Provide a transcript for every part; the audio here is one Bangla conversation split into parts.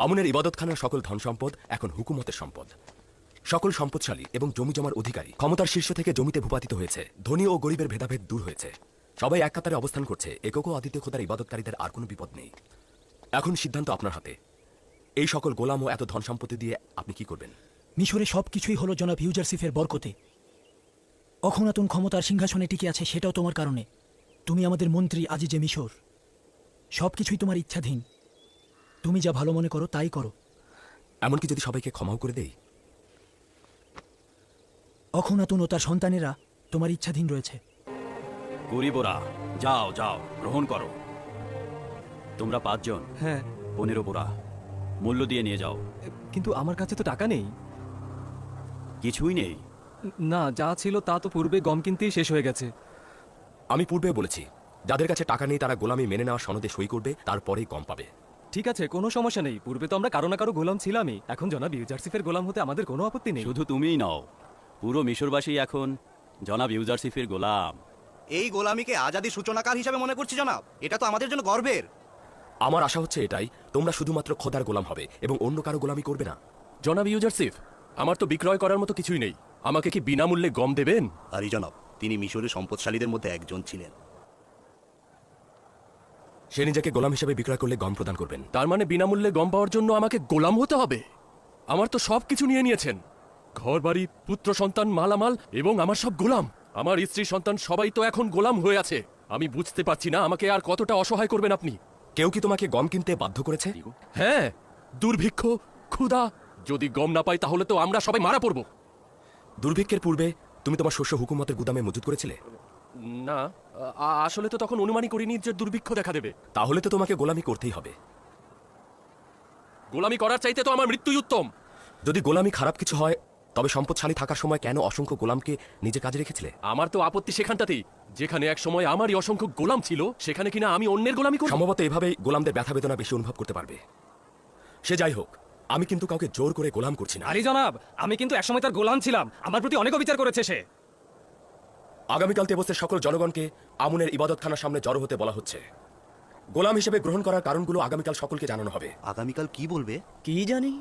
আমনের ইবাদতখানার সকল ধন সম্পদ এখন হুকুমতের সম্পদ। সকল সম্পদশালী এবং জমি জমার অধিকারী ক্ষমতার শীর্ষ থেকে জমিতে ভূপাতিত হয়েছে। ধনী ও গরিবের ভেদাভেদ দূর হয়েছে। সবাই এক কাতারে অবস্থান করছে। একক ও আদিত্য খোদার ইবাদতকারীদের আর কোনো বিপদ নেই। এখন সিদ্ধান্ত আপনার হাতে। এই সকল গোলাম ও এত ধন সম্পত্তি দিয়ে আপনি কি করবেন? মিশরে সবকিছুই হলো জনাব ইউজারসিফের বরকতে। অখনাতুন ক্ষমতার সিংহাসনে টিকে আছে, সেটাও তোমার কারণে। তুমি আমাদের মন্ত্রী আজিজে মিশর। সবকিছুই তোমার ইচ্ছাধীন। তুমি যা ভালো মনে করো তাই করো। এমনকি যদি সবাইকে ক্ষমাও করে দেই? অখনাতুন ও তার সন্তানেরা তোমার ইচ্ছাধীন রয়েছে। গরিবরা, যাও যাও, গ্রহণ করো। তোমরা 5 জন, হ্যাঁ, 15 বোরা মূল্য দিয়ে নিয়ে যাও। কিন্তু আমার কাছে তো টাকা নেই। কিছুই নেই? না, যা ছিল তা তো পূর্বে গম কিনতেই শেষ হয়ে গেছে। আমি পূর্বে বলেছি, যাদের কাছে টাকা নেই তারা গোলামি মেনে নেওয়ার সনদে সই করবে, তারপরেই কম পাবে। ঠিক আছে, কোনো সমস্যা নেই। পূর্বে তো আমরা কারো না কারো গোলাম ছিলামই। এখন জনাব ইউজারসিফের গোলাম হতে আমাদের কোনো আপত্তি নেই। শুধু তুমিই নও, পুরো মিশরবাসী এখন জনাব ইউজারসিফের গোলাম। এই গোলামিকে আজাদি সূচনাকার হিসেবে মনে করছি জনাব। এটা তো আমাদের জন্য গর্বের। আমার আশা হচ্ছে এটাই, তোমরা শুধুমাত্র খোদার গোলাম হবে এবং অন্য কারো গোলামি করবে না। জনাব ইউজারসিফ, আমার তো বিক্রয় করার মতো কিছুই নেই। আমাকে কি বিনামূল্যে গম দেবেন? আরে জনাব, তিনি মিশরের সম্পদশালীদের মধ্যে একজন ছিলেন। সে নিজেকে গোলাম হিসেবে বিক্রয় করলে গম প্রদান করবেন। তার মানে বিনামূল্যে গম পাওয়ার জন্য আমাকে গোলাম হতে হবে? আমার তো সব কিছু নিয়ে নিয়েছেন, ঘর বাড়ি, পুত্র সন্তান, মালামাল, এবং আমার সব গোলাম। আমার স্ত্রী সন্তান সবাই তো এখন গোলাম হয়ে আছে। আমি বুঝতে পারছি না আমাকে আর কতটা অসহায় করবেন আপনি। কেউ কি তোমাকে গম কিনতে বাধ্য করেছে? হ্যাঁ, দুর্ভিক্ষ, ক্ষুধা। যদি গম না পাই তাহলে তো আমরা সবাই মারা পড়ব। দুর্ভিক্ষের পূর্বে তুমি তোমার শস্য হুকুমতের গুদামে মজুত করেছিলে? না, আসলে তো তখন অনুমানই করিনি যে দুর্ভিক্ষ দেখা দেবে। তাহলে তো তোমাকে গোলামি করতেই হবে। গোলামি করার চাইতে তো আমার মৃত্যুই উত্তম। যদি গোলামি খারাপ কিছু হয়, তবে সম্পদশালী থাকার সময় কেন অসংখ্য গোলামকে নিজে কাজে রেখেছিলে? আমার তো আপত্তি সেখানটাতেই, যেখানে এক সময় আমারই অসংখ্য গোলাম ছিল, সেখানে কিনা আমি অন্যের গোলামি করব। সম্ভবত এভাবেই গোলামদের ব্যথা বেদনা বেশি অনুভব করতে পারবে। সে যাই হোক, আমি কিন্তু কাউকে জোর করে গোলাম করছি না। আরে জনাব, আমি কিন্তু একসময় তার গোলাম ছিলাম। আমার প্রতি অনেক অবিচার করেছে সে। আগামীকাল তেবসের সকল জনগণকে আমুনের ইবাদতখানার সামনে জড়ো হতে বলা হচ্ছে। গোলাম হিসেবে গ্রহণ করার কারণগুলো আগামীকাল সকলকে জানানো হবে। আগামীকাল কি বলবে? কি জানি।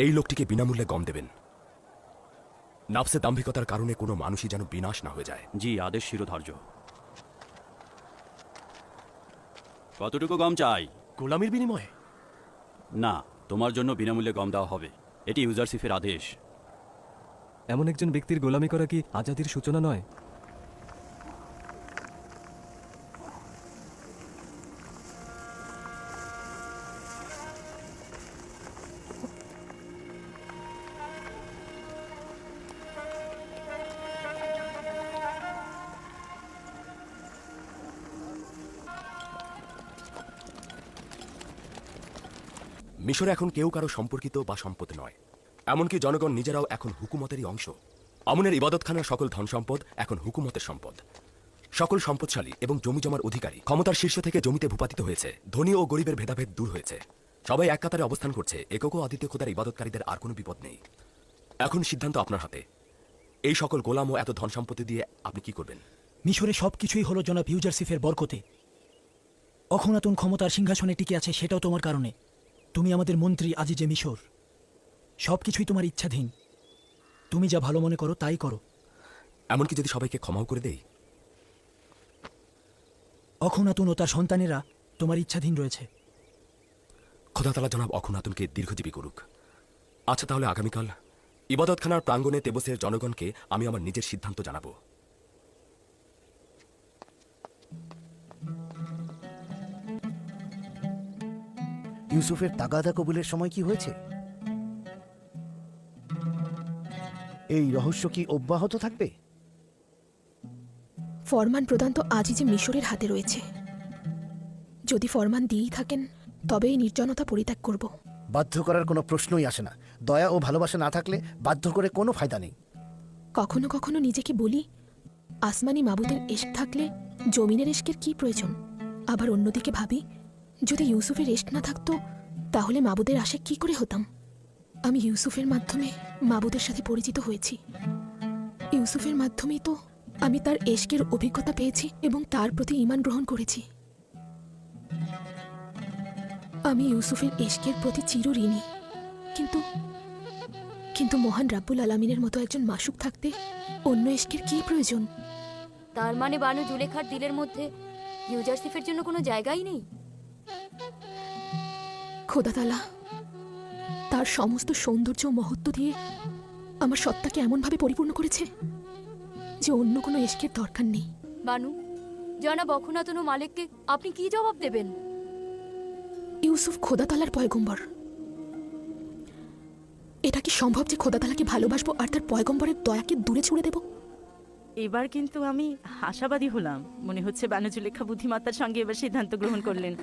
এই লোকটিকে বিনামূল্যে গম দেবেন। নাফসে দাম্ভিকতার কারণে কোনো মানুষই যেন বিনাশ না হয়ে যায়। জি, আদেশ শিরোধার্য। কতটুকু গম চাই? গোলামির বিনিময়ে? না, তোমার জন্য বিনামূল্যে গম দেওয়া হবে। এটি ইউজারসিফের আদেশ। এমন একজন ব্যক্তির গোলামি করা কি আজাদির সূচনা নয়? মিশরে এখন কেউ কারো সম্পর্কিত বা সম্পদ নয়। এমনকি জনগণ নিজেরাও এখন হুকুমতেরই অংশ। আমনের ইবাদতখানার সকল ধন সম্পদ এখন হুকুমতের সম্পদ। সকল সম্পদশালী এবং জমি জমার অধিকারী ক্ষমতার শীর্ষ থেকে জমিতে ভূপাতিত হয়েছে। ধনী ও গরিবের ভেদাভেদ দূর হয়েছে। সবাই এক কাতারে অবস্থান করছে। একক ও আদিত্য খোদার ইবাদতকারীদের আর কোনো বিপদ নেই। এখন সিদ্ধান্ত আপনার হাতে। এই সকল গোলাম ও এত ধন সম্পত্তি দিয়ে আপনি কি করবেন? মিশরে সবকিছুই হলো জনাব ইউজারসিফের বরকতে। অখনাতুন ক্ষমতার সিংহাসনে টিকে আছে, সেটাও তোমার কারণে। তুমি আমাদের মন্ত্রী আজিজে মিশর। সবকিছুই তোমার ইচ্ছাধীন। তুমি যা ভালো মনে করো তাই করো। এমনকি যদি সবাইকে ক্ষমাও করে দেই? অখনাতুন ও তার সন্তানেরা তোমার ইচ্ছাধীন রয়েছে। খোদা তাআলা জনাব অখনাতুনকে দীর্ঘজীবী করুক। আচ্ছা, তাহলে আগামীকাল ইবাদতখানার প্রাঙ্গণে তেবসের জনগণকে আমি আমার নিজের সিদ্ধান্ত জানাবো। ইউসুফের তাগাদা কবুলের সময় কি হয়েছে? এই রহস্য কি অব্যাহত থাকবে? ফরমান প্রদান তো আজই যে মিশরের হাতে রয়েছে। যদি ফরমান দিয়েই থাকেন তবে এই নির্জনতা পরিত্যাগ করব। বাধ্য করার কোনো প্রশ্নই আসে না। দয়া ও ভালোবাসা না থাকলে বাধ্য করে কোনো ফায়দা নেই। কখনো কখনো নিজেকে বলি, আসমানি মাবুদের এশক থাকলে জমিনের এশকের কি প্রয়োজন? আবার অন্যদিকে ভাবি, যদি ইউসুফের এশক না থাকতো তাহলে মাবুদের আশেক কি করে হতাম? আমি ইউসুফের মাধ্যমে মাবুদের সাথে পরিচিত হয়েছি। ইউসুফের মাধ্যমেই তো আমি তার এশকের অভিজ্ঞতা পেয়েছি এবং তার প্রতি ঈমান গ্রহণ করেছি। আমি ইউসুফের এশকের প্রতি চিরঋণী, কিন্তু কিন্তু মহান রাব্বুল আলামিনের মতো একজন মাসুক থাকতে অন্য এশকের কি প্রয়োজন? তার মানে বানু জুলেখার দিলের মধ্যে ইউজারসিফের জন্য কোনো জায়গাই নেই? খোদা তাআলা তার সমস্ত সৌন্দর্য ও মহত্ব দিয়ে আমার সত্তাকে এমনভাবে পরিপূর্ণ করেছে যে অন্য কোনো এশকের দরকার নেই। বানু, জনাব অখুনাতুন ও মালিককে আপনি কি জবাব দেবেন? ইউসুফ খোদা তাআলার পয়গম্বর। এটা কি সম্ভব যে খোদা তাআলাকে ভালোবাসবো আর তার পয়গম্বরের দয়াকে দূরে ছুড়ে দেব? এবার কিন্তু আমি আশাবাদী হলাম। মনে হচ্ছে বানু জুলেখা বুদ্ধিমত্তার সঙ্গে এবার সিদ্ধান্ত গ্রহণ করলেন।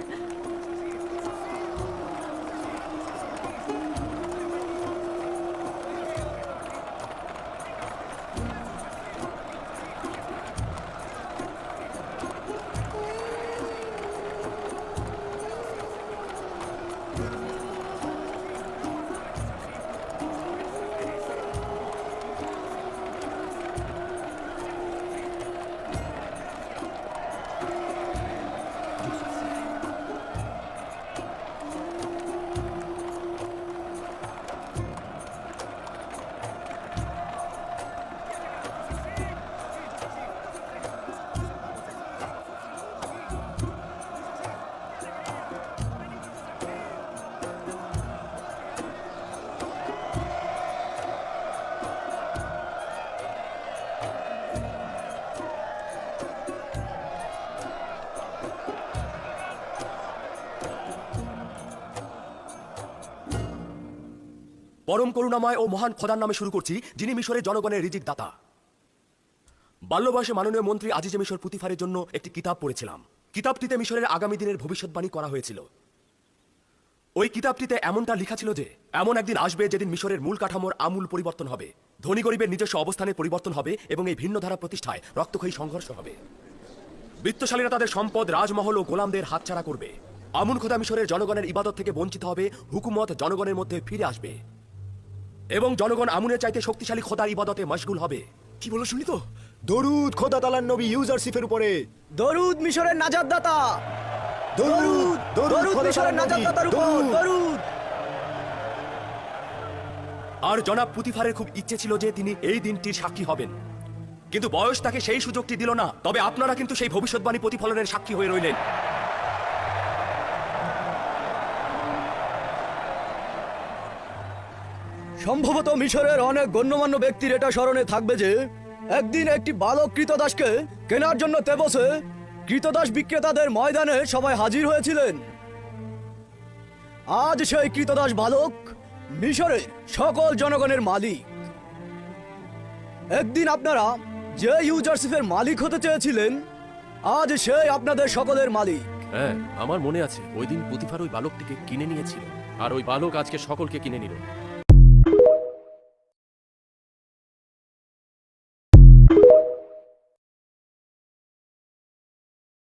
পরম করুণাময় ও মহান খোদার নামে শুরু করছি, যিনি মিশরের জনগণের রিজিক দাতা। বাল্য বয়সে মাননীয় মন্ত্রী আজিজে মিশর পুতিফারের জন্য একটি কিতাব পড়েছিলাম। কিতাবটিতে মিশরের আগামী দিনের ভবিষ্যৎবাণী করা হয়েছিল। ওই কিতাবটিতে এমনটা লেখা ছিল যে এমন একদিন আসবে যেদিন মিশরের মূল কাঠামোর আমূল পরিবর্তন হবে, ধনী গরিবের নিজস্ব অবস্থানের পরিবর্তন হবে এবং এই ভিন্ন ধারা প্রতিষ্ঠায় রক্তক্ষয়ী সংঘর্ষ হবে। বিত্তশালীরা তাদের সম্পদ, রাজমহল ও গোলামদের হাতছাড়া করবে। আমুন খোদা মিশরের জনগণের ইবাদত থেকে বঞ্চিত হবে, হুকুমত জনগণের মধ্যে ফিরে আসবে এবং জনগণ আমুনের চাইতে শক্তিশালী খোদার ইবাদতে মশগুল হবে। কি বলো শুনি তো? দরুদ খোদা তাআলার নবী ইউজারসিফের উপরে। দরুদ মিশরের নাজাতদাতা। দরুদ দরুদ মিশরের নাজাতদাতার উপর। দরুদ। আর জনাব পুতিফারের খুব ইচ্ছে ছিল যে তিনি এই দিনটির সাক্ষী হবেন, কিন্তু বয়স তাকে সেই সুযোগটি দিল না। তবে আপনারা কিন্তু সেই ভবিষ্যৎবাণী প্রতিফলনের সাক্ষী হয়ে রইলেন। সম্ভবত মিশরের অনেক গণ্যমান্য ব্যক্তির এটা স্মরণে থাকবে যে একদিন একটি বালক কৃতদাসকে কেনার জন্য তেবসে কৃতদাস বিক্রেতাদের ময়দানে সবাই হাজির হয়েছিলেন। আজ সেই কৃতদাস বালক মিশরের সকল জনগণের মালিক। একদিন আপনারা যে ইউজারসিফের মালিক হতে চেয়েছিলেন, আজ সেই আপনাদের সকলের মালিক। হ্যাঁ, আমার মনে আছে ওই দিন পুতিফার ওই বালকটিকে কিনে নিয়েছিল, আর ওই বালক আজকে সকলকে কিনে নিল।